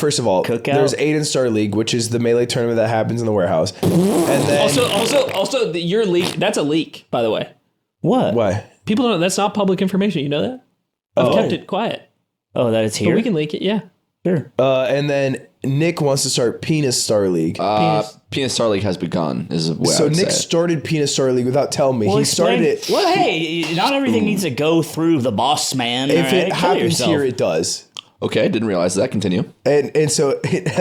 first of all, Cookout? there's 8 in Star League, which is the Melee tournament that happens in the warehouse. And then Also, your leak, that's a leak, by the way. What? why? People don't, that's not public information. You know that? I've kept it quiet. Oh, that it's here? But we can leak it, yeah. Sure. And then Nick wants to start Penis Star League. Penis Star League has begun, is what I So would Nick say. started Penis Star League without telling me. Well, He started it. Well, hey, not everything needs to go through the boss man. If right? it Kill happens yourself. here, it does. Okay, didn't realize that. Continue. And so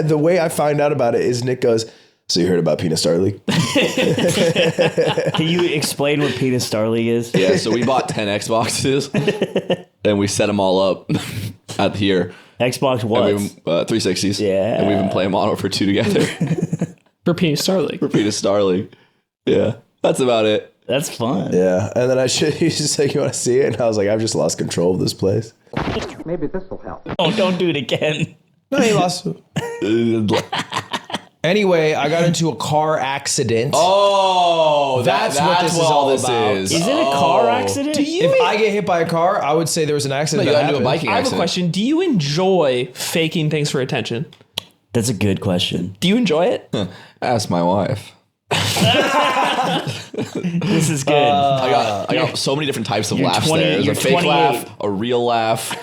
the way I find out about it is Nick goes, so you heard about Penis Star League? Can you explain what Penis Star League is? Yeah, so we bought 10 Xboxes and we set them all up out here. Xbox what? 360s. Yeah. And we've been playing Modern Warfare 2 together. For Penis Star League. For Penis Star League. Yeah, that's about it. That's fun. Yeah. And then he's just like, you want to see it? And I was like, I've just lost control of this place. Maybe this will help. Oh, don't do it again. No, he lost. Anyway, I got into a car accident. Oh, That's what this is all about. Is it a car accident? If I get hit by a car, I would say there was an accident. No, you that got into a happened. biking I have a accident. question. Do you enjoy faking things for attention? That's a good question. Do you enjoy it? Ask my wife. This is good. I got so many different types of you're laughs 20 there. There's a you're fake 28. laugh, a real laugh,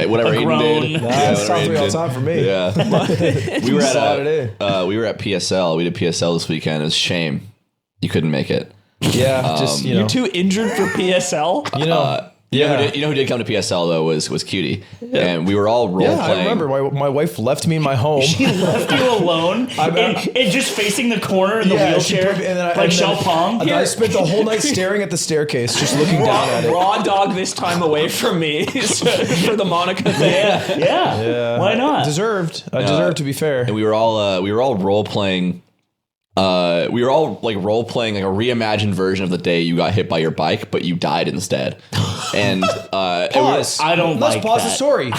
whatever A Aiden groan. did. That's top whatever 3 all Aiden time for me. did. Yeah. we were Solid at we were at PSL. We did PSL this weekend. It was a shame you couldn't make it. Yeah, just, you know. You're too injured for PSL? You know. You know who did come to PSL though was Cutie, and we were all role Yeah, playing. I remember my wife left me in my home. She left you alone and just facing the corner in the she wheelchair, put me- and then like Shao Pong. I spent the whole night staring at the staircase, just looking down at it. Raw dog this time away from me for the Monica thing. Yeah. Why not? Deserved. I deserved, to be fair. And we were all role playing. We were all like role playing like a reimagined version of the day you got hit by your bike, but you died instead. And Pause. I don't Let's like pause that. the story.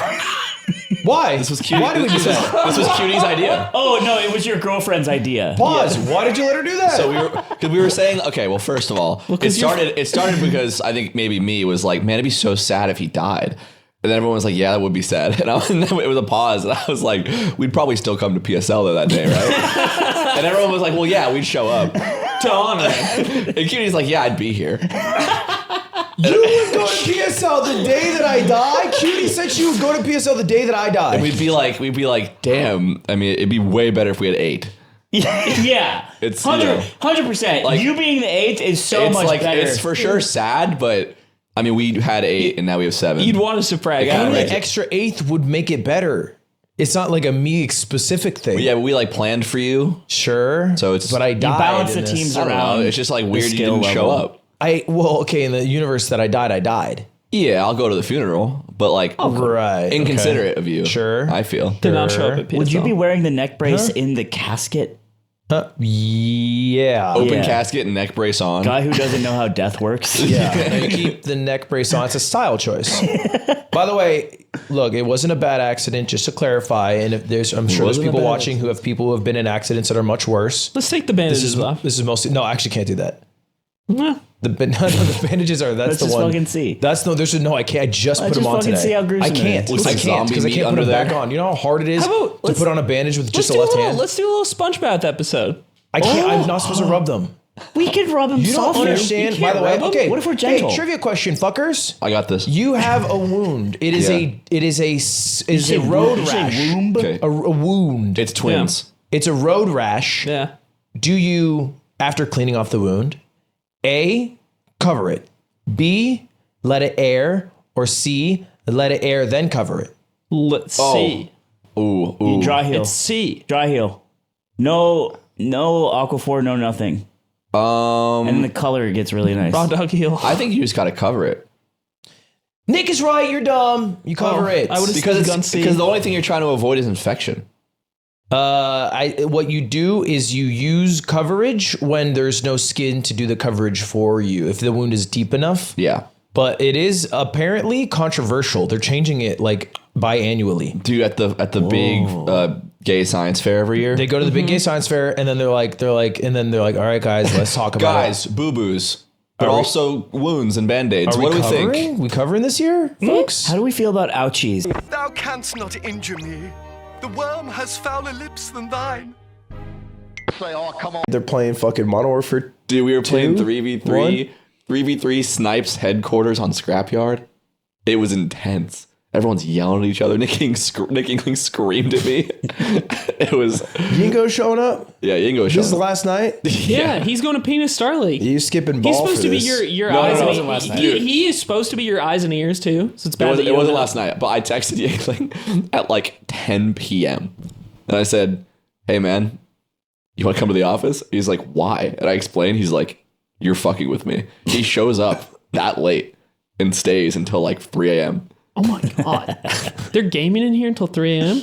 Why? This was Cutie. Why did we do that? This was Cutie's idea. Oh no, it was your girlfriend's idea. Pause. Why did you let her do that? So we were saying, okay, well, first of all, it started because I think maybe me was like, man, it'd be so sad if he died. And then everyone was like, yeah, that would be sad. And then it was a pause. And I was like, we'd probably still come to PSL though that day, right? And everyone was like, well, yeah, we'd show up. To honor him. And Cutie's like, yeah, I'd be here. You would go to PSL the day that I die? Cutie said she would go to PSL the day that I die. And we'd be like, damn, I mean, it'd be way better if we had 8. Yeah. It's 100%. like- you being the 8th is so It's much like, better. it's for sure sad, but I mean, we had 8 and now we have 7. You'd want us to brag. Yeah, Any right. extra 8th would make it better. It's not like a me specific thing. Yeah, but we like planned for you. Sure. So it's- but I died. balance in the this. teams I don't around. know. It's just like weird you skill didn't show level. up. Okay, in the universe that I died. Yeah, I'll go to the funeral, but like Right. inconsiderate of you. Sure. I feel. Did not show up at PSL. Would you be wearing the neck brace in the casket? Yeah. Open Yeah. casket and neck brace on. Guy who doesn't know how death works. Yeah. You keep the neck brace on. It's a style choice. By the way, look, it wasn't a bad accident, just to clarify. And if I'm sure there's wasn't a people bad watching who have been in accidents that are much worse. Let's take the bandages off. This is mostly, no, I actually can't do that. No. The bandages are, that's Let's the just one. fucking see. I can't. I just put Let's them just on fucking today. see how gruesome I can't. it is. Looks I like can't because I zombie can't put meat them under back there. on. You know how hard it is How about- to let's- put on a bandage with just a Let's left do hand? Let's do a little sponge bath episode. I can't. I'm not supposed to rub them. We could rub him You don't softly. understand. You By can't the way, rub 'em? okay. What if we're gentle? Hey, trivia question, fuckers. I got this. You have a wound. It is Say a road you say rash. womb? Okay. A wound. It's twins. It's a road rash. Yeah. Do you, after cleaning off the wound, A, cover it, B, let it air, or C, let it air then cover it? Let's see. Ooh. Dry heel. It's C. Dry heel. No Aquaphor, no nothing. And then the color gets really nice. Raw dog heel. I think you just got to cover it. Nick is right. You're dumb. You cover it. I would've Because Gun C. the only thing you're trying to avoid is infection. What you do is you use coverage when there's no skin to do the coverage for you. If the wound is deep enough. Yeah. But it is apparently controversial. They're changing it like biannually. Dude, at the big gay science fair every year. They go to the big gay science fair and then they're like, all right, guys, let's talk about guys, boo-boos, but Are we- also wounds and band-aids. it. What do we covering? think? We covering this year, folks? How do we feel about ouchies? Thou canst not injure me, The worm has fouler lips than thine. Say, oh, come on. They're playing fucking Modern Warfare. Dude, we were playing 3v3. 3v3 Snipes headquarters on Scrapyard. It was intense. Everyone's yelling at each other. Nick King screamed at me. It was... Yingo showing up? Yeah, Yingo This showing is the up. last night? Yeah, he's going to Penis Star League. You skipping ball He's supposed for to be this. your No, eyes. no, it and wasn't last night. He is supposed to be your eyes and ears too. So it's bad. It wasn't last night, but I texted Yingling at like 10 p.m. And I said, hey, man, you want to come to the office? He's like, why? And I explained. He's like, you're fucking with me. He shows up that late and stays until like 3 a.m. Oh my god, they're gaming in here until 3 a.m.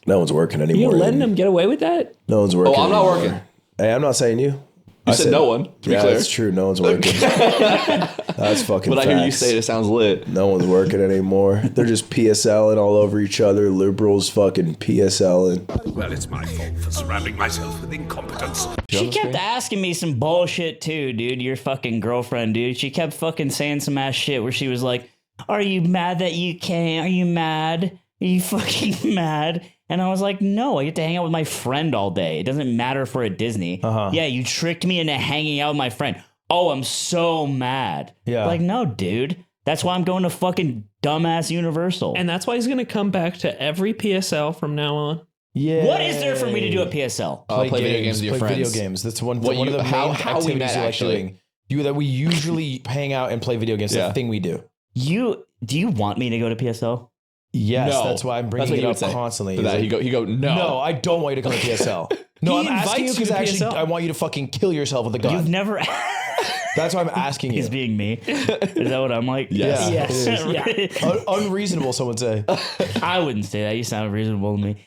No one's working anymore. You letting them get away with that? No one's working. Oh, I'm not anymore. working. Hey, I'm not saying you. You said no one, to be Yeah, clear. that's true. No one's working. That's fucking But I facts. hear you say it sounds lit. No one's working anymore. They're just PSLing all over each other. Liberals fucking PSLing. Well, it's my fault for surrounding myself with incompetence. She kept asking me some bullshit too, dude. Your fucking girlfriend, dude. She kept fucking saying some ass shit where she was like, are you mad that you came? Are you mad? Are you fucking mad? And I was like, no, I get to hang out with my friend all day. It doesn't matter if we're at Disney. Yeah, you tricked me into hanging out with my friend. Oh, I'm so mad. Yeah. Like, no, dude. That's why I'm going to fucking dumbass Universal. And that's why he's going to come back to every PSL from now on. Yeah. What is there for me to do at PSL? Play video games with your play friends. video games. That's one of What the main how we activities met, you like actually. doing. That we usually hang out and play video games. Yeah. That's the thing we do. Do you want me to go to PSL? Yes, No. that's why I'm That's bringing what it he up would say. constantly. To He's that, like, he go, no. no, I don't want you to come to PSL. No, He I'm asking you invites you because to actually PSL. I want you to fucking kill yourself with a gun. You've never... That's why I'm asking you. He's being me. Is that what I'm like? Yes. Yeah, Yes. it is. Unreasonable, someone say. I wouldn't say that. You sound reasonable to me.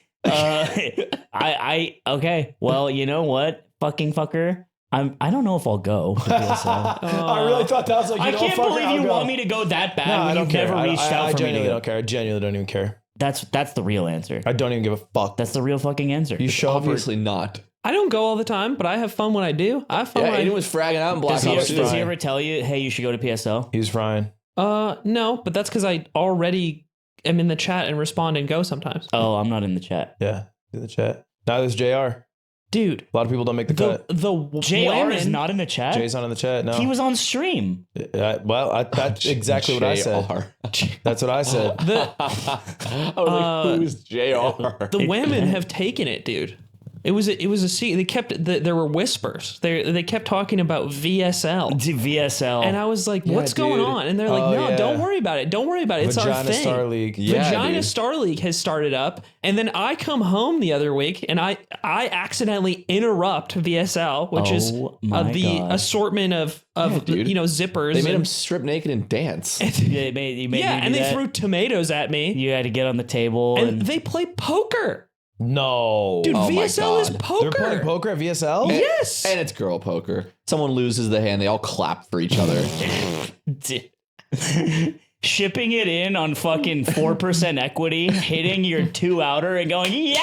Okay. Well, you know what? Fucking fucker. I don't know if I'll go to PSL. I really thought that was like, I can't believe you want me to go that bad No, I when don't you've care. never reached out I for me to genuinely go. don't care. I genuinely don't even care. That's the real answer. I don't even give a fuck. That's the real fucking answer. You show up. Obviously not. I don't go all the time, but I have fun when I do. I have fun Yeah, when I Aiden was fragging out in Black Does he, Ops does 2. he ever tell you, hey, you should go to PSL? He was frying. No, but that's because I already am in the chat and respond and go sometimes. Oh, I'm not in the chat. Yeah, in the chat. Now there's JR. Dude, A lot of people don't make the cut. the JR women, is not in the chat? Jay's not in the chat. No. He was on stream. That's exactly what I said. JR. That's what I said. the I was like, who's JR? the women have taken it, dude. It was a secret. They kept there were whispers. They kept talking about VSL. VSL. And I was like, what's going dude. on? And they're like, no, yeah. don't worry about it. Don't worry about it. It's our Vagina thing. Star League. Yeah, Vagina dude. Star League has started up. And then I come home the other week and I accidentally interrupt VSL, which is my the God. assortment of dude. zippers. They made him and, strip naked and dance. You made you and do they that? threw tomatoes at me. You had to get on the table. And they play poker. No. Dude, Oh my VSL is God. poker. They're playing poker at VSL? Yes. And it's girl poker. Someone loses the hand, they all clap for each other. Shipping it in on fucking 4% equity, hitting your 2-outer and going, yeah,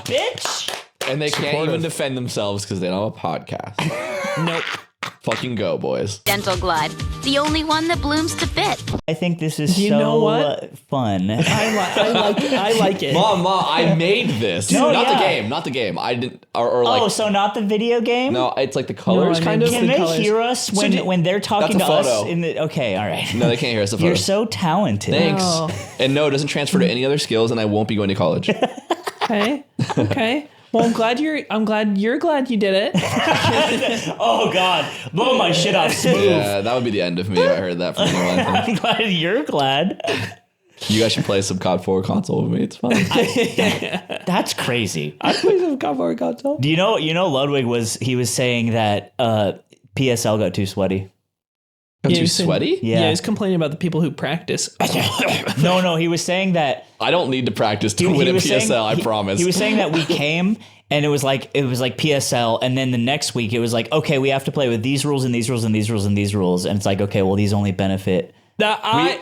bitch. And they can't even defend themselves because they don't have a podcast. Nope. Fucking go, boys. Dental Glide, the only one that blooms to fit. I think this is You so know what? fun. I like it. Mom, I made this. No, not yeah. the game. I didn't, or like, Oh, so not the video game? no, it's like the colors I mean, kind of. Can the they colors. hear us when they're talking to That's a us photo. in the Okay, all right. No, they can't hear us. The photo. You're so talented. Thanks. Oh. And no, it doesn't transfer to any other skills, and I won't be going to college. Okay. Well, I'm glad you're glad you did it. Oh God, blow my shit off smooth. Yeah, that would be the end of me if I heard that from anyone. I'm glad you're glad. You guys should play some COD 4 console with me. It's fun. That's crazy. I play some cover console. Do you know Ludwig was saying that PSL got too sweaty. Too sweaty? Yeah. He's complaining about the people who practice. No, he was saying that I don't need to practice to win at was PSL. saying- I promise. He was saying that we came and it was like PSL, and then the next week it was like, okay, we have to play with these rules and these rules and these rules and these rules, and it's like, okay, well, these only benefit.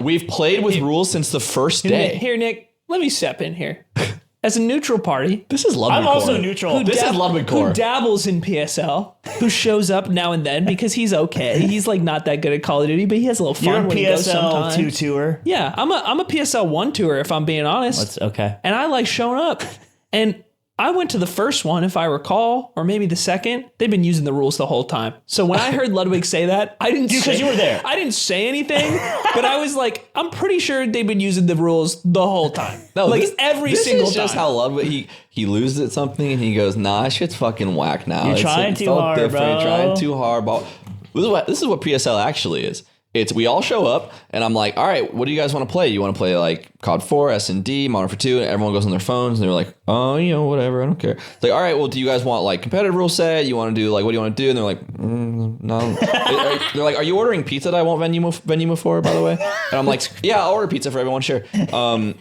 We've played with rules since the first day. Here, Nick, let me step in here. as a neutral party. This is Ludwig. I'm also neutral. This is Ludwig Core. Who dabbles in PSL, who shows up now and then because he's okay. He's like not that good at Call of Duty, but he has a little fun. You're a when he goes PSL sometimes. 2-tour. Yeah, I'm a PSL 1-tour if I'm being honest. That's okay. And I like showing up. And I went to the first one, if I recall, or maybe the second. They've been using the rules the whole time. So when I heard Ludwig say that, I didn't because you were there. I didn't say anything, but I was like, I'm pretty sure they've been using the rules the whole time. No, like this, every this single is just time. how Ludwig he loses at something and he goes, nah, shit's fucking whack now. You're trying too all hard, different. bro. You're trying too hard, bro. This is what PSL actually is. It's we all show up and I'm like, all right, what do you guys want to play? You want to play like COD 4, S&D, Modern Warfare 2, and everyone goes on their phones and they're like, oh, whatever, I don't care. It's like, all right, well, do you guys want like competitive rule set? You want to do like, what do you want to do? And they're like, no. They're like, are you ordering pizza that I won't venue for, by the way? And I'm like, yeah, I'll order pizza for everyone, sure. All right,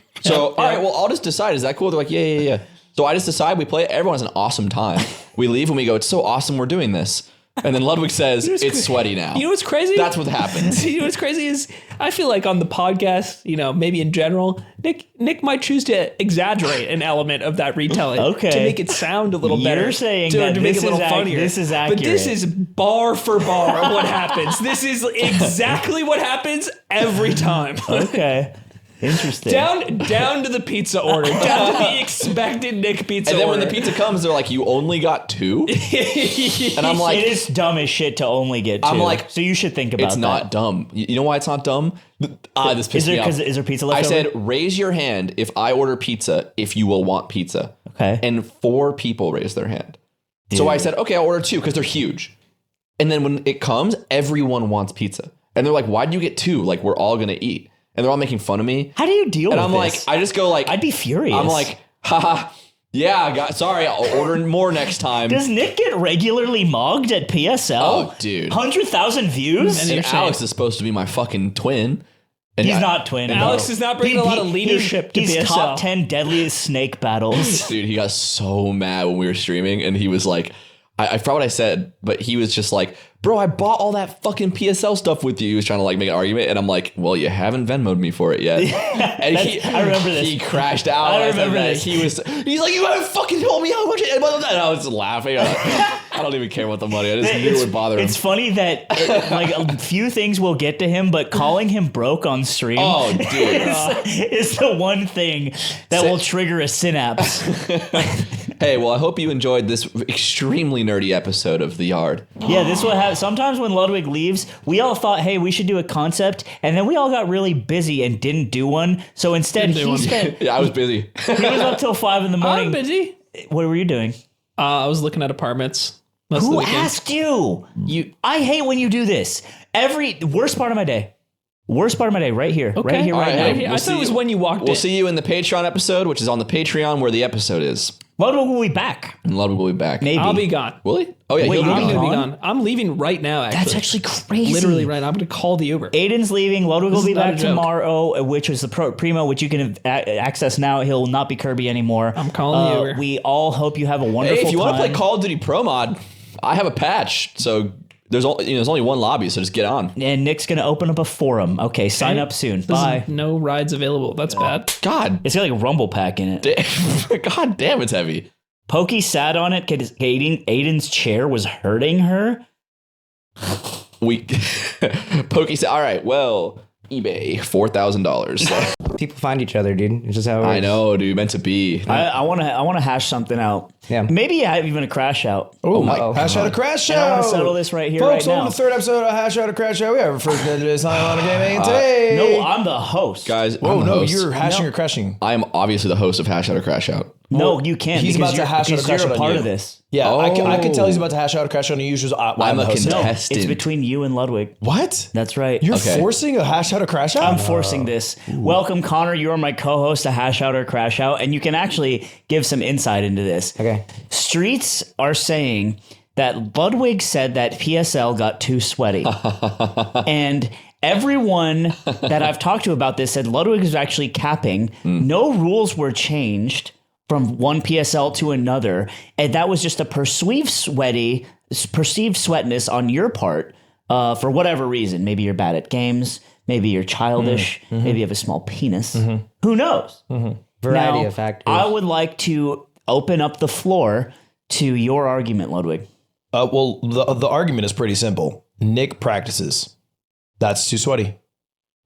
well, I'll just decide. Is that cool? They're like, yeah. So I just decide we play it. Everyone has an awesome time. We leave and we go, it's so awesome we're doing this. And then Ludwig says, it's sweaty now. You know what's crazy? That's what happens. You know what's crazy is I feel like on the podcast, maybe in general, Nick might choose to exaggerate an element of that retelling to make it sound a little better. You're saying to that make this it a little is funnier. this is accurate. But this is bar for bar of what happens. This is exactly what happens every time. Okay. Interesting. Down to the pizza order. Down to the expected Nick pizza order. And then when the pizza comes, they're like, you only got 2? And I'm like, it is dumb as shit to only get 2. I'm like, so you should think about it's not dumb. You know why it's not dumb? This pissed me off. Is there pizza left I over? said, raise your hand if I order pizza, if you will want pizza. Okay. And 4 people raised their hand. So I said, okay, I'll order 2 because they're huge. And then when it comes, everyone wants pizza. And they're like, why'd you get 2? Like, we're all going to eat. And they're all making fun of me. How do you deal with this? And I'm like, I just go like, I'd be furious. I'm like, haha, yeah, sorry, I'll order more next time. Does Nick get regularly mogged at PSL? Oh, dude. 100,000 views? And Alex is supposed to be my fucking twin. And He's not twin. Alex no. is not bringing a lot of leadership to he's PSL. top 10 deadliest snake battles. Dude, he got so mad when we were streaming and he was like, I forgot what I said, but he was just like, bro, I bought all that fucking PSL stuff with you. He was trying to like make an argument. And I'm like, well, you haven't Venmo'd me for it yet. And I remember this. He crashed out. I remember this. He's like, you haven't fucking told me how much it, and I was laughing. I don't even care about the money. I just knew it would bother him. It's funny that like a few things will get to him, but calling him broke on stream Oh, dude. is the one thing that will trigger a synapse. Hey, well, I hope you enjoyed this extremely nerdy episode of The Yard. Yeah, this will have. Sometimes when Ludwig leaves, we all thought, hey, we should do a concept, and then we all got really busy and didn't do one. So instead, he spent. Yeah, I was busy. He was up till 5 in the morning. I'm busy. What were you doing? I was looking at apartments. Most of the Who weekend. asked you? I hate when you do this. Worst part of my day. Worst part of my day, right here, Okay. right here, All right right, now. hey, I thought it was when you walked We'll in. see you in the Patreon episode, which is on the Patreon where the episode is. Ludwig will be back. And Ludwig will be back. Maybe. I'll be gone. Will he? Oh, yeah, Wait, he'll be you're I'm gone. going to be gone? gone. I'm leaving right now, actually. That's actually crazy. Literally right now. I'm going to call the Uber. Aiden's leaving. Ludwig will This be is not back a joke. tomorrow, which is the Primo, which you can access now. He'll not be Kirby anymore. I'm calling the Uber. We all hope you have a wonderful Hey, if you want to time. play Call of Duty Pro Mod, I have a patch. So there's only one lobby, so just get on. And Nick's going to open up a forum. Okay, sign up soon. Bye. No rides available. That's bad. God, It's got like a rumble pack in it. God damn, it's heavy. Pokey sat on it because Aiden's chair was hurting her. Pokey said, all right, well, eBay, $4,000. People find each other, dude. It's just how it works. I know, dude, meant to be. I want to hash something out. Yeah. Maybe I have even a crash out. Oh, Uh-oh. Hash Out a Crash Show. And I want to settle this right here, Folks, right welcome now. to the third episode of Hash Out a Crash Show. We have our first day today's time on gaming. And today, No, I'm the host. Guys, Whoa, I'm the no, host. you're hashing No. or crashing. I am obviously the host of Hash Out or Crash Out. No, you can't. He's because about to hash out a because crash you're out a on part you. of this. Yeah, I can tell he's Oh. about to hash out a crash out on you. Usually, I'm the a host. contestant. It's between you and Ludwig. What? That's right. You're Okay. forcing a hash out a crash out? I'm forcing this. Welcome, Connor. You are my co-host to Hash Out or Crash Out, and you can actually give some insight into this. Okay. Streets are saying that Ludwig said that PSL got too sweaty. And everyone that I've talked to about this said Ludwig is actually capping. No rules were changed from one PSL to another. And that was just a perceived sweatness on your part for whatever reason. Maybe you're bad at games. Maybe you're childish. Maybe you have a small penis. Who knows? Variety Now, of factors. I would like to open up the floor to your argument, Ludwig. Well, the argument is pretty simple. Nick practices. That's too sweaty.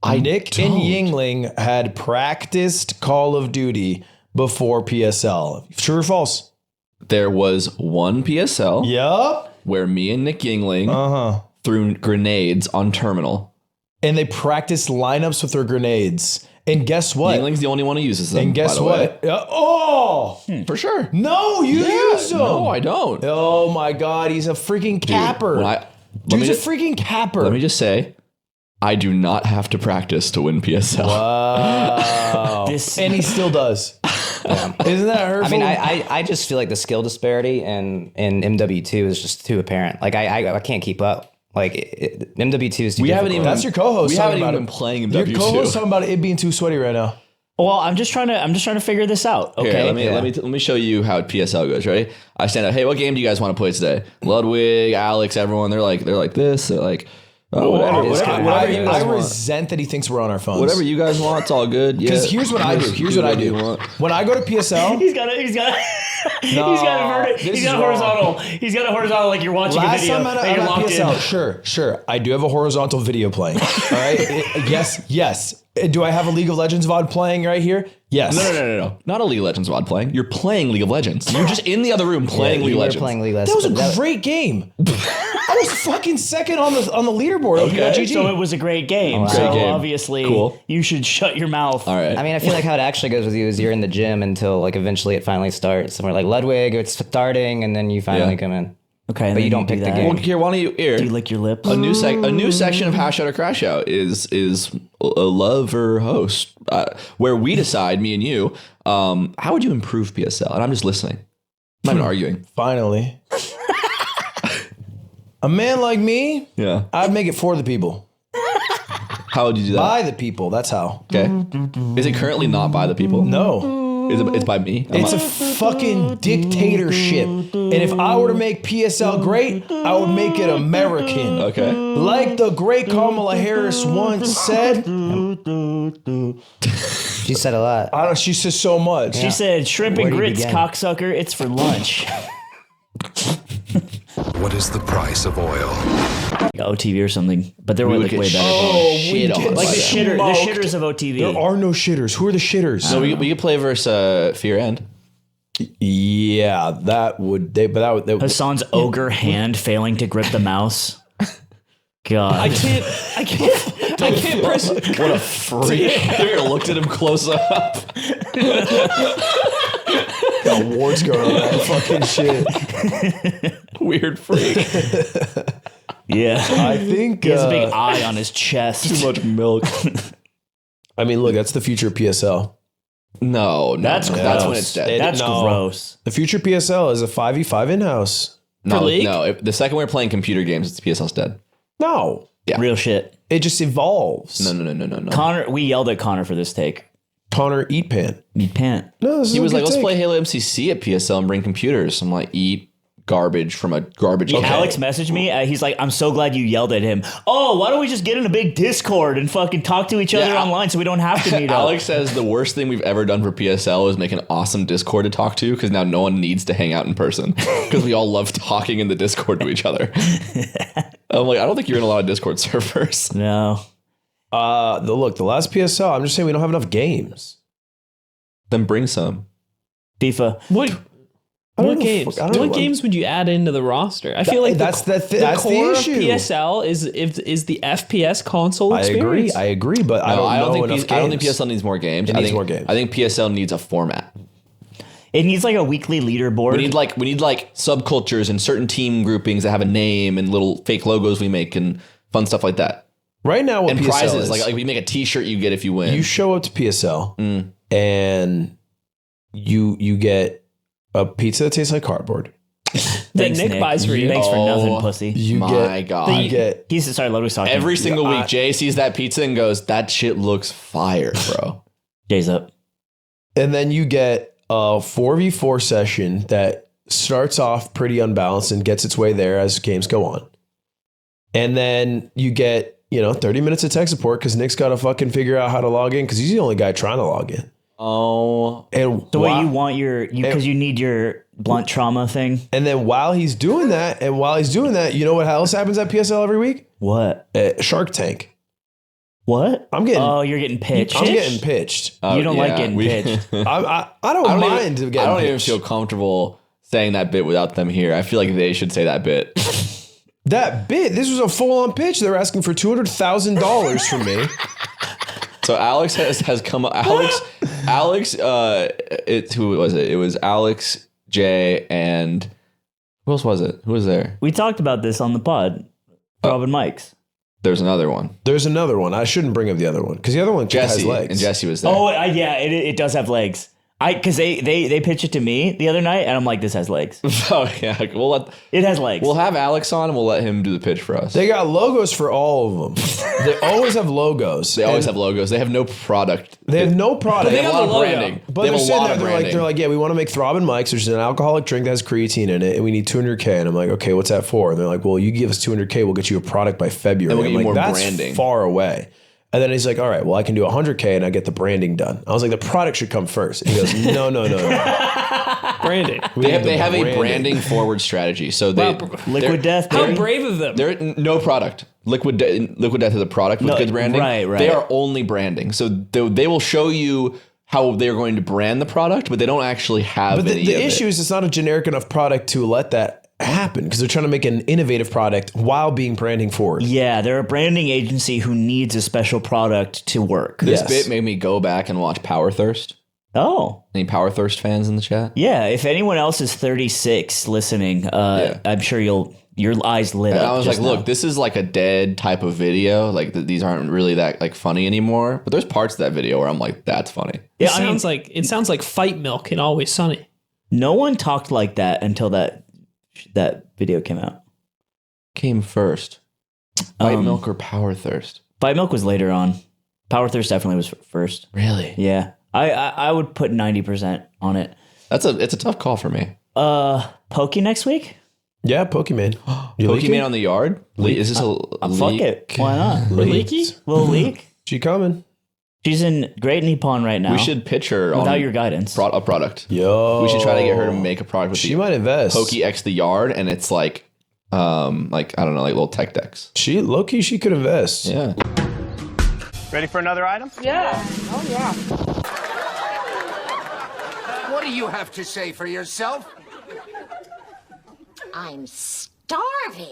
Nick and Yingling had practiced Call of Duty before PSL. True or false? There was one PSL Yup. where me and Nick Yingling threw grenades on terminal. And they practiced lineups with their grenades. And guess what? Yingling's the only one who uses them. And guess by the what? way. For sure. No, you use them. No, I don't. Oh my God, he's a freaking capper. Dude's a freaking capper. Let me just say, I do not have to practice to win PSL. Wow. And he still does. Isn't that hurtful? I mean, I just feel like the skill disparity in MW2 is just too apparent. Like I can't keep up. Like MW2 is too difficult. That's your co-host. We haven't even been playing MW2. Your co-host talking about it being too sweaty right now. Well, I'm just trying to figure this out. Okay, Here, let me show you how PSL goes. Ready? I stand up. Hey, what game do you guys want to play today? Ludwig, Alex, everyone. They're like this. They're like, whatever you guys I want. resent that he thinks we're on our phones. Whatever you guys want, it's all good. Because here's what I do. When I go to PSL, he's got a horizontal like you're watching a video. Last time I'm at PSL, sure. I do have a horizontal video playing. All right. Yes. Do I have a League of Legends VOD playing right here? Yes. No. Not a League of Legends VOD playing. You're playing League of Legends. You're just in the other room playing League of Legends. Playing League of Legends. That was a great game. I was fucking second on the leaderboard. Okay. So it was a great game. Wow. So Great game. obviously you should shut your mouth. All right. I mean, I feel like how it actually goes with you is you're in the gym until like eventually it finally starts. And we're like, Ludwig, it's starting, and then you finally come in. Okay, But you don't pick the game. Well, here, why don't you Do you lick your lips? A new section of Hash Out or Crash Out is a love or host, where we decide, me and you, how would you improve PSL? And I'm just listening. I'm not even arguing. Finally. A man like me, I'd make it for the people. How would you do that? By the people. That's how. Okay. Is it currently not by the people? No. It's by me? It's a fucking dictatorship. And if I were to make PSL great, I would make it American. Okay. Like the great Kamala Harris once said. She said a lot. I don't. She says so much. She said, "Shrimp and Where do you grits, begin? cocksucker. It's for lunch." What is the price of oil? OTV or something, but they're like way better. we get Like the smoked. shitters of OTV. There are no shitters. Who are the shitters? So we could play versus Fear End. Yeah, that would. But that would. Hassan's ogre hand failing to grip the mouse. God, I can't press. What a freak. I looked at him close up. Got warts going on that fucking shit. Weird freak. Yeah, I think he has a big eye on his chest. Too much milk. I mean, look, that's the future PSL. No, That's that's when it's dead. That's No. gross. The future PSL is a 5v5 in-house. No. If the second we're playing computer games, it's PSL's dead. No, Yeah. Real shit. it just evolves. No. Connor, we yelled at Connor for this take. Connor, eat pan. Eat pant. No, this is He a was good like, let's take. play Halo MCC at PSL and bring computers. I'm like, eat garbage from a garbage can. Alex messaged me. He's like, "I'm so glad you yelled at him." Oh, why don't we just get in a big Discord and fucking talk to each other Yeah. online so we don't have to meet up? Alex says the worst thing we've ever done for PSL is make an awesome Discord to talk to because now no one needs to hang out in person because we all love talking in the Discord to each other. I'm like, I don't think you're in a lot of Discord servers. No. The last PSL, I'm just saying we don't have enough games. Then bring some. FIFA. What games would you add into the roster? I feel like that's the core issue. of PSL is the FPS console experience. I agree, but I don't think PSL needs more games. It needs more games. I think PSL needs a format. It needs like a weekly leaderboard. We need subcultures and certain team groupings that have a name and little fake logos we make and fun stuff like that. Right now, what And PSL prizes is, like we make a T-shirt you get if you win. you show up to PSL and you get a pizza that tastes like cardboard. That Nick buys for you. Thanks for nothing, pussy. Sorry, Ludwig's talking. Every single week, Jay sees that pizza and goes, "That shit looks fire, bro." Jay's up. And then you get a 4v4 session that starts off pretty unbalanced and gets its way there as games go on. And then you get, 30 minutes of tech support because Nick's got to fucking figure out how to log in because he's the only guy trying to log in. Oh. And The way you want because you need your blunt trauma thing. And then while he's doing that, you know what else happens at PSL every week? What? Shark Tank. What? You're getting pitched. I'm getting pitched. You don't like getting pitched. I don't mind getting pitched. I don't even feel comfortable saying that bit without them here. I feel like they should say that bit. That bit? This was a full-on pitch. They're asking for $200,000 from me. So Alex has come up. Alex, who was it? It was Alex, Jay, and who else was it? Who was there? We talked about this on the pod. Robin Mikes. There's another one. I shouldn't bring up the other one because the other one has legs. And Jesse was there. Oh, yeah, it does have legs. Because they pitched it to me the other night, and I'm like, this has legs. Oh, yeah. It has legs. We'll have Alex on, and we'll let him do the pitch for us. They got logos for all of them. They always have logos. They always have logos. They have no product. They have no product. They have a lot of branding. But they have they're a lot sitting of there, branding. they're like, yeah, we want to make Throbbing Mike's, which is an alcoholic drink that has creatine in it, and we need $200K. And I'm like, okay, what's that for? And they're like, well, you give us $200K, we'll get you a product by February. And we'll get you I'm like, more that's branding. far away. And then he's like, all right, well, I can do $100K and I get the branding done. I was like, the product should come first. And he goes, no. Branding. They have a branding forward strategy. So Liquid Death. How brave of them. They're no product. Liquid Death is a product with good branding. Right. They are only branding. So they will show you how they're going to brand the product, but they don't actually have But any the of issue it. is it's not a generic enough product to let that happen because they're trying to make an innovative product while being branding forward. Yeah, they're a branding agency who needs a special product to work. This bit made me go back and watch Power Thirst. Oh. Any Power Thirst fans in the chat? Yeah, if anyone else is 36 listening, I'm sure your eyes lit And up. I was like, now. look, this is like a dead type of video. Like these aren't really that like funny anymore. But there's parts of that video where I'm like, that's funny. It sounds like Fight Milk in Always Sunny. No one talked like that until that video came out. Came first, Fight Milk or Power Thirst? Fight Milk was later on. Power Thirst definitely was first. Really? Yeah, I would put 90% on it. It's a tough call for me. Pokey next week? Yeah, Pokemon. Pokemon on the yard? Is this a leak? Fuck it. Why not? Leaky? Little leak? She coming. She's in Great Nippon right now. We should pitch her without on your guidance. a product. Yo. We should try to get her to make a product with She might invest. Pokey X the yard, and it's like I don't know, like little tech decks. She low-key, she could invest. Yeah. Ready for another item? Yeah. Oh, yeah. What do you have to say for yourself? I'm starving.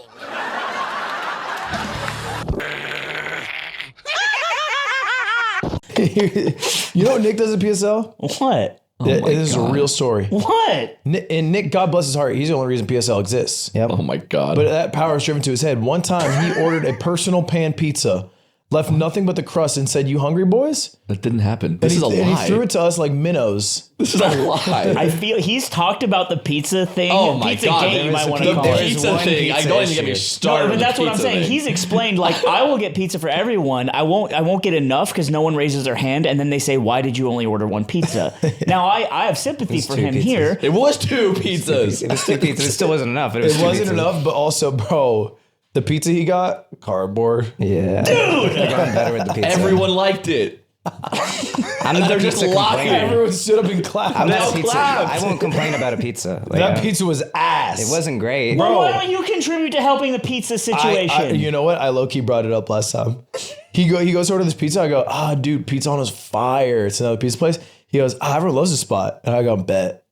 You know what Nick does at PSL? What? This is a real story. What? And Nick, God bless his heart, he's the only reason PSL exists. Yep. Oh my god. But that power is driven to his head. One time he ordered a personal pan pizza, left nothing but the crust, and said, "You hungry, boys?" That didn't happen. This is a lie. And he threw it to us like minnows. This is a lie. I feel he's talked about the pizza thing. Oh my pizza god. Gate, you might want to The call it. pizza thing. I don't even get me started. No, but with that's the what I'm pizza saying. thing. He's explained like I will get pizza for everyone. I won't get enough because no one raises their hand, and then they say, "Why did you only order one pizza?" Now I have sympathy for him here. It was 2 pizzas. It was 2 pizzas. It still wasn't enough. It wasn't enough, but also, bro, the pizza he got, cardboard. Yeah. Dude! I got better with the pizza. Everyone liked it. I'm not a just pizza laughing. complainer. Everyone stood up and clapped. I'm not They a all pizza. clapped. I won't complain about a pizza. Like, That pizza was ass. It wasn't great. Well, why don't you contribute to helping the pizza situation? You know what? I low-key brought it up last time. He goes to order this pizza. I go, dude, pizza on is fire. It's another pizza place. He goes, everyone loves this spot. And I go, bet.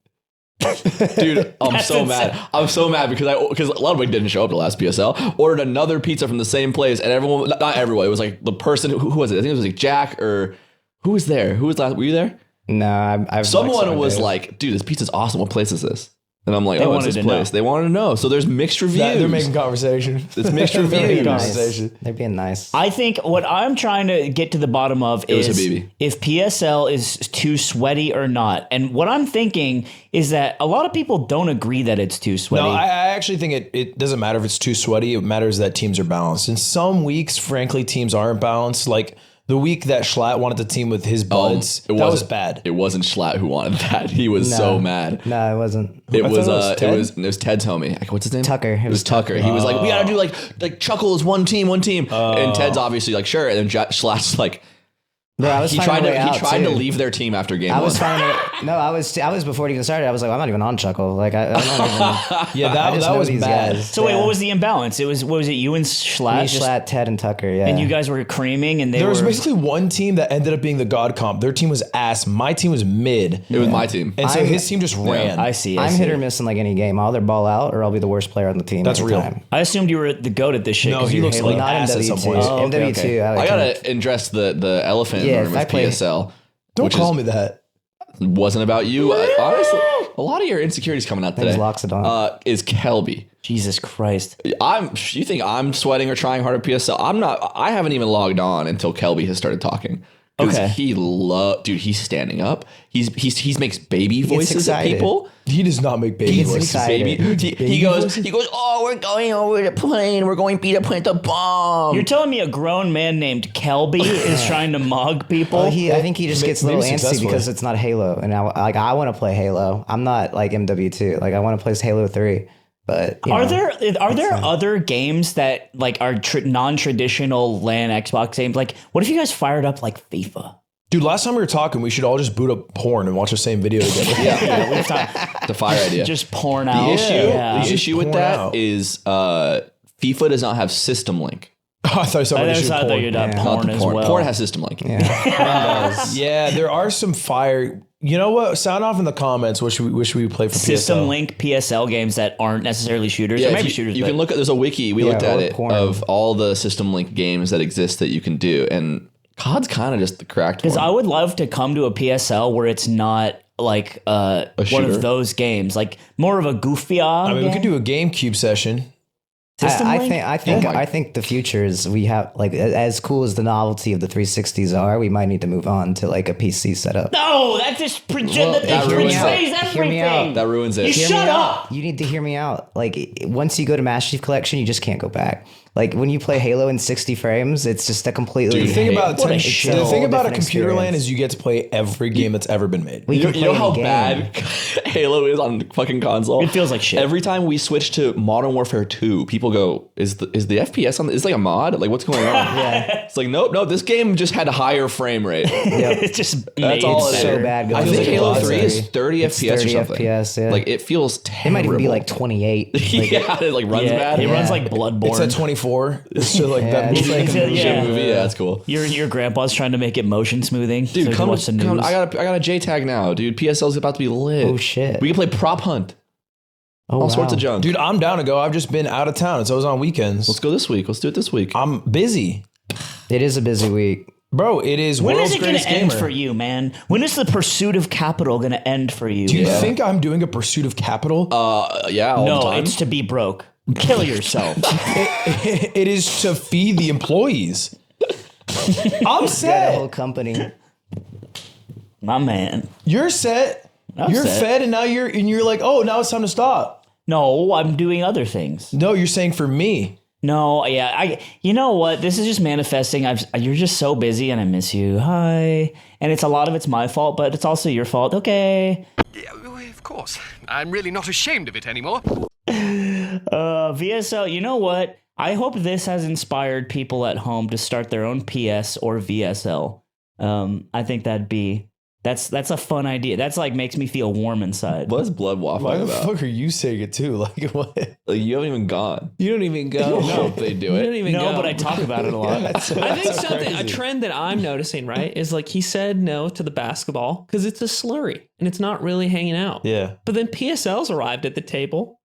Dude, I'm That's so insane. mad. I'm so mad because Ludwig didn't show up to last PSL. Ordered another pizza from the same place, and everyone, not everyone, it was like the person who was it? I think it was like Jack or who was there? Who was last? Were you there? No, I've Someone was like, "Dude, this pizza's awesome. What place is this?" And I'm like, They "Oh, it's wanted this to place." know. They wanted to know. So there's mixed reviews. They're making conversation. It's mixed They're making reviews. conversation. They're being nice. I think what I'm trying to get to the bottom of was is Habibi. if PSL is too sweaty or not. And what I'm thinking is that a lot of people don't agree that it's too sweaty. No, I actually think it doesn't matter if it's too sweaty. It matters that teams are balanced. In some weeks, frankly, teams aren't balanced. Like the week that Schlatt wanted the team with his buds, that was bad. It wasn't Schlatt who wanted that. He was so mad. No, it wasn't. It I was thought it was Ted? it was Ted's homie. Like, what's his name? Tucker. It was Tucker. He was like, we gotta do like Chuckle is one team. And Ted's obviously like, sure. And then Schlatt's like, Bro, I was He finding tried a to way he out, tried too. to leave their team after game I one. was I was before it even started. I was like, I'm not even on Chuckle. Like, I don't even. Yeah, I just that know was these bad. guys. So wait, what was the imbalance? It was, what was it, you and Schlatt? Me, Schlatt, Ted, and Tucker? Yeah. And you guys were creaming, and There was were basically one team that ended up being the God comp. Their team was ass. My team was mid. It was my team. And so I'm- his team just ran. I see. I'm hit or miss in like any game. I'll either ball out or I'll be the worst player on the team. That's every real. time. I assumed you were the goat at this shit. No, 'cause he you're looks Halo. like Not ass at some MW2. point. Oh, okay, MW2. okay. I gotta address the elephant Yeah, in the room if I with play- PSL. Don't which call me that. wasn't about you. Honestly, a lot of your insecurities coming out today. Loxodon. Is Kelby. Jesus Christ. You think I'm sweating or trying hard at PSL? I'm not. I haven't even logged on until Kelby has started talking. Okay. Dude, he's standing up. He makes baby voices at excited. people. He does not make baby He's voices. excited. He goes, oh, we're going over the plane. We're going to plant a bomb. You're telling me a grown man named Kelby is trying to mug people? Well, I think he just gets a little maybe antsy successfully. because it's not Halo, and I want to play Halo. I'm not like MW2. Like I want to play Halo 3. But you Are know, there other games that like are non-traditional LAN Xbox games? Like, what if you guys fired up like FIFA? Dude, last time we were talking, we should all just boot up porn and watch the same video together. Yeah, we've talked It's a fire idea. just porn The out. issue with porn that out. is FIFA does not have System Link. Oh, I thought you said I issue thought you'd have Yeah. Not porn the as porn. well. Porn has System Link. Yeah, there are some fire. You know what? Sound off in the comments. What should we play for System PSL? Link PSL games that aren't necessarily shooters, Yeah, or if maybe you, shooters. you but can look at. There's a wiki. We looked or at it porn. of all the System Link games that exist that you can do, and COD's kind of just the cracked Because one. I would love to come to a PSL where it's not like one shooter? of those games, like more of a goofier. I mean, we could do a GameCube session. System I Link? I think the future is we have like as cool as the novelty of the 360s are, we might need to move on to like a PC setup. No, that just that portrays ruins everything. it. Hear me out. that ruins it. You shut up. You need to hear me out. Like once you go to Master Chief Collection, you just can't go back. Like when you play Halo in 60 frames, it's just a completely. Dude, The thing about What a the shit. thing about a Different computer experience. land is you get to play every game that's ever been made. We You can know, play you know how any game. bad Halo is on fucking console? It feels like shit. Every time we switch to Modern Warfare 2, people go, is the FPS on is like a mod? Like what's going on? Yeah. It's like, nope, this game just had a higher frame rate. It's just That's made all it is. So better. bad. I Feels think like a Halo bot 3 set. is 30 It's FPS 30 or something. FPS, yeah. Like it feels It terrible. might even be like 28. Like, yeah, it like runs Yeah, bad. it runs like Bloodborne. It's at 24. It's just like that it's movie. like- Yeah. movie. Yeah, that's cool. Your grandpa's trying to make it motion smoothing. so Dude, you can come, watch the news. come. I got a J tag now, dude. PSL's about to be lit. Oh, shit. We can play prop hunt. oh, All sorts wow. of junk. Dude, I'm down to go. I've just been out of town. It's always on weekends. Let's go this week. Let's do it this week. I'm busy. It is a busy week. Bro, it is when world's is it going greatest to end gamer. for you, man? When is the pursuit of capital going to end for you? Do you think I'm doing a pursuit of capital? Yeah, all the no, time. it's to be broke. Kill yourself. It is to feed the employees. I'm Got a set. whole company. My man. You're set. I'm You're set. fed, and now you're like, oh, now it's time to stop. No, I'm doing other things. No, you're saying for me. No, yeah, you know what? This is just manifesting. You're just so busy, and I miss you. Hi, and it's a lot of it's my fault, but it's also your fault. Okay. Yeah, of course. I'm really not ashamed of it anymore. VSL. You know what? I hope this has inspired people at home to start their own PS or VSL. I think that's a fun idea. That's like makes me feel warm inside. What's blood Why waffling the about? fuck are you saying it too? Like what? Like, you haven't even gone. You don't even go. I hope they do You it. don't even No, go. but I talk about it a lot. I think a trend that I'm noticing, right, is like he said no to the basketball because it's a slurry and it's not really hanging out. Yeah. But then PSL's arrived at the table.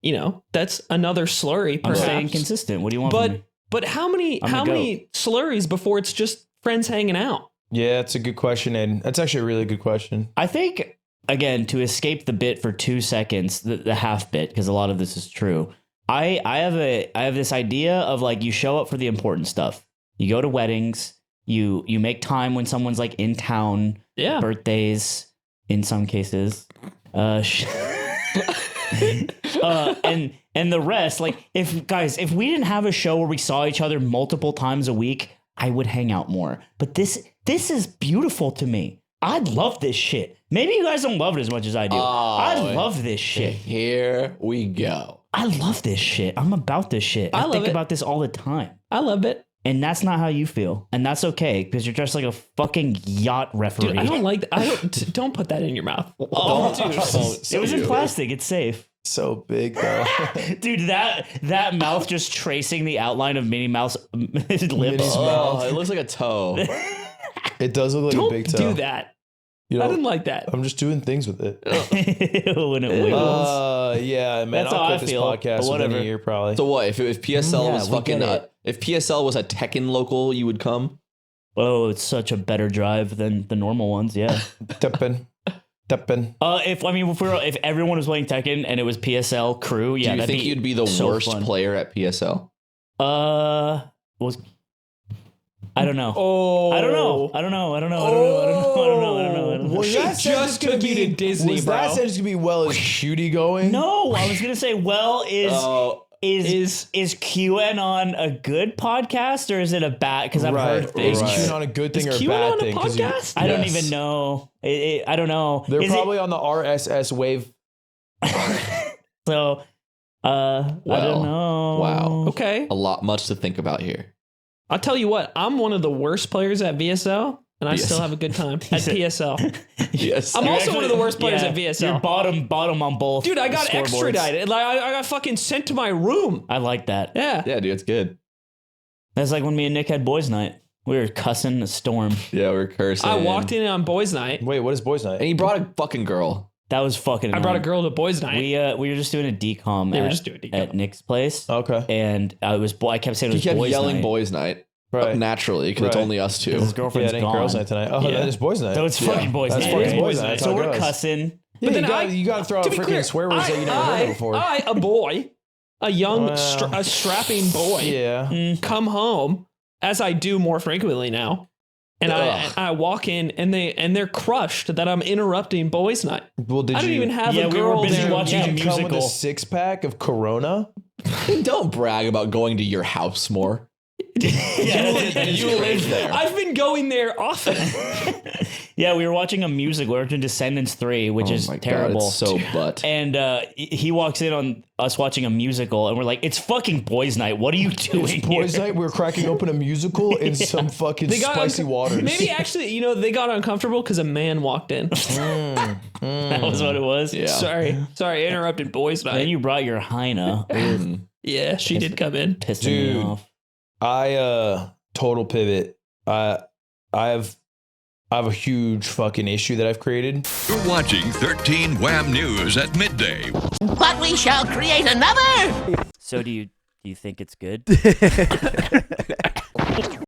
You know, that's another slurry. I'm Perhaps. staying consistent. What do you want from me? But how many I'm how the many slurries before it's just friends hanging out? Yeah, it's a good question, Aiden. That's actually a really good question. I think, again, to escape the bit for 2 seconds, the half bit, because a lot of this is true. I have this idea of like you show up for the important stuff. You go to weddings. You make time when someone's like in town. Yeah. Birthdays, in some cases. And the rest, like if we didn't have a show where we saw each other multiple times a week, I would hang out more. But this is beautiful to me. I love this shit. Maybe you guys don't love it as much as I do. I love this shit. Here we go. I love this shit. I'm about this shit. I love think it. about this all the time. I love it. And that's not how you feel. And that's okay because you're dressed like a fucking yacht referee. Dude, I don't like that. Don't put that in your mouth. Oh, dude. It was in plastic. It's safe. So big though. Dude, that mouth just tracing the outline of Minnie Mouse lips. Oh, it looks like a toe. It does look like Don't a big toe. do that. You know, I didn't like that. I'm just doing things with it. When it wiggles. Yeah, man. That's how I'll I quit this feel, but podcast within whatever. a year probably. So what? If PSL Yeah, was we fucking, get it. if PSL was a Tekken local, you would come. Oh, it's such a better drive than the normal ones. Yeah. Teppen. If everyone was playing Tekken and it was PSL crew, yeah. Do you think you'd be the worst player at PSL? I don't know. Oh, I don't know. Was that just took you to Disney, was bro? that sentence gonna be well is shooty going? No, I was gonna say, well, is QAnon a good podcast or is it a bad? Because I've heard things. Is QAnon a good thing or a QAnon bad a thing? 'Cause you- podcast? I don't even know. I don't know. They're Is probably on the RSS wave. So, I don't know. Wow. Okay. Much to think about here. I'll tell you what. I'm one of the worst players at VSL, and I still have a good time at PSL. Yes. I'm also one of the worst players at VSL. You're bottom on both. Dude, I got scoreboards. extradited. Like I got fucking sent to my room. I like that. Yeah. Yeah, dude, it's good. That's like when me and Nick had boys' night. We were cussing a storm. Yeah, we were cursing. I walked in on boys' night. Wait, what is boys' night? And he brought a fucking girl. That was fucking. I brought a girl to boys' night. We were just doing a decom. They were just doing decom. At Nick's place. Okay. And I kept saying it He was kept boys' yelling night. boys' night. Right. Naturally, because it's Right. only us two. His Yeah, girlfriend's it ain't gone. girls' night tonight. Oh, Yeah. that is boys' night. So it's fucking boys' That's night. fucking right? boys' night. That's So how it we're goes. cussing. Yeah, then you gotta throw out to be freaking clear, swear words that you never heard before. a boy, a young, Well, a strapping boy, Yeah. come home, as I do more frequently now, and I walk in and they're crushed that I'm interrupting boys' night. Well, I don't even have Yeah, a we girl were busy there. watching a Did you come with a musical. 6-pack of Corona? Don't brag about going to your house more. You live there. I've been going there often. Yeah, we were watching a musical. We were watching Descendants 3, which is terrible. God, it's so butt. And he walks in on us watching a musical, and we're like, "It's fucking boys' night. What are you doing It's boys' here?" night. We're cracking open a musical in some fucking spicy waters. Maybe actually, they got uncomfortable because a man walked in. That was what it was. Yeah. Sorry, I interrupted boys' Then night. you brought your hyena. Yeah, she did come in. Pissing Dude. me off. Total pivot. I have a huge fucking issue that I've created. You're watching 13 Wham News at midday. But we shall create another. So do you think it's good?